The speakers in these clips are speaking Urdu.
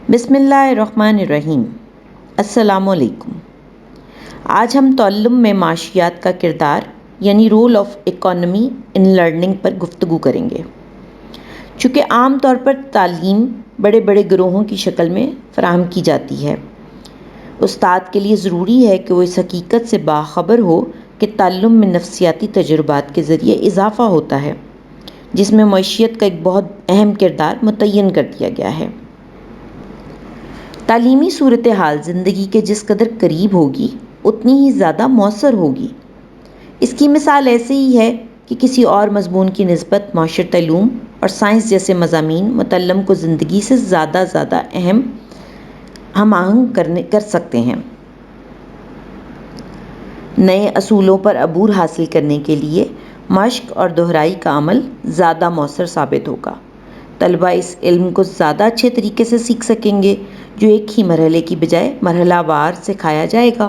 بسم اللہ الرحمن الرحیم۔ السلام علیکم۔ آج ہم تعلم میں معاشیات کا کردار یعنی role of economy in learning پر گفتگو کریں گے۔ چونکہ عام طور پر تعلیم بڑے بڑے گروہوں کی شکل میں فراہم کی جاتی ہے، استاد کے لیے ضروری ہے کہ وہ اس حقیقت سے باخبر ہو کہ تعلم میں نفسیاتی تجربات کے ذریعے اضافہ ہوتا ہے، جس میں معیشت کا ایک بہت اہم کردار متعین کر دیا گیا ہے۔ تعلیمی صورتحال زندگی کے جس قدر قریب ہوگی اتنی ہی زیادہ مؤثر ہوگی۔ اس کی مثال ایسے ہی ہے کہ کسی اور مضمون کی نسبت معاشرتی علوم اور سائنس جیسے مضامین متعلم کو زندگی سے زیادہ ہم آہنگ کر سکتے ہیں۔ نئے اصولوں پر عبور حاصل کرنے کے لیے مشق اور دہرائی کا عمل زیادہ مؤثر ثابت ہوگا۔ طلبہ اس علم کو زیادہ اچھے طریقے سے سیکھ سکیں گے جو ایک ہی مرحلے کی بجائے مرحلہ وار سکھایا جائے گا۔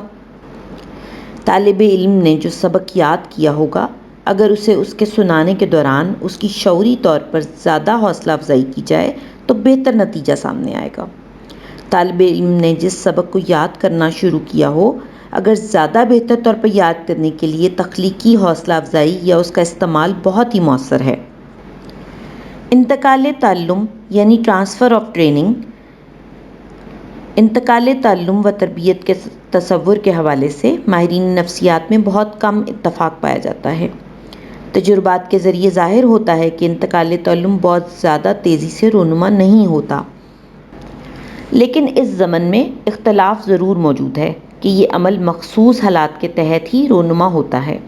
طالب علم نے جو سبق یاد کیا ہوگا، اگر اسے اس کے سنانے کے دوران اس کی شعوری طور پر زیادہ حوصلہ افزائی کی جائے تو بہتر نتیجہ سامنے آئے گا۔ طالب علم نے جس سبق کو یاد کرنا شروع کیا ہو، اگر زیادہ بہتر طور پر یاد کرنے کے لیے تخلیقی حوصلہ افزائی یا اس کا استعمال بہت ہی مؤثر ہے۔ انتقال تعلم یعنی ٹرانسفر آف ٹریننگ، انتقال تعلم و تربیت کے تصور کے حوالے سے ماہرین نفسیات میں بہت کم اتفاق پایا جاتا ہے۔ تجربات کے ذریعے ظاہر ہوتا ہے کہ انتقال تعلم بہت زیادہ تیزی سے رونما نہیں ہوتا، لیکن اس ضمن میں اختلاف ضرور موجود ہے کہ یہ عمل مخصوص حالات کے تحت ہی رونما ہوتا ہے۔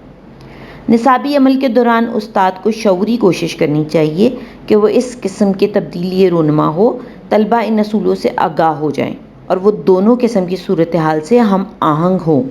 نصابی عمل کے دوران استاد کو شعوری کوشش کرنی چاہیے کہ وہ اس قسم کی تبدیلی رونما ہو، طلبہ ان اصولوں سے آگاہ ہو جائیں اور وہ دونوں قسم کی صورتحال سے ہم آہنگ ہوں۔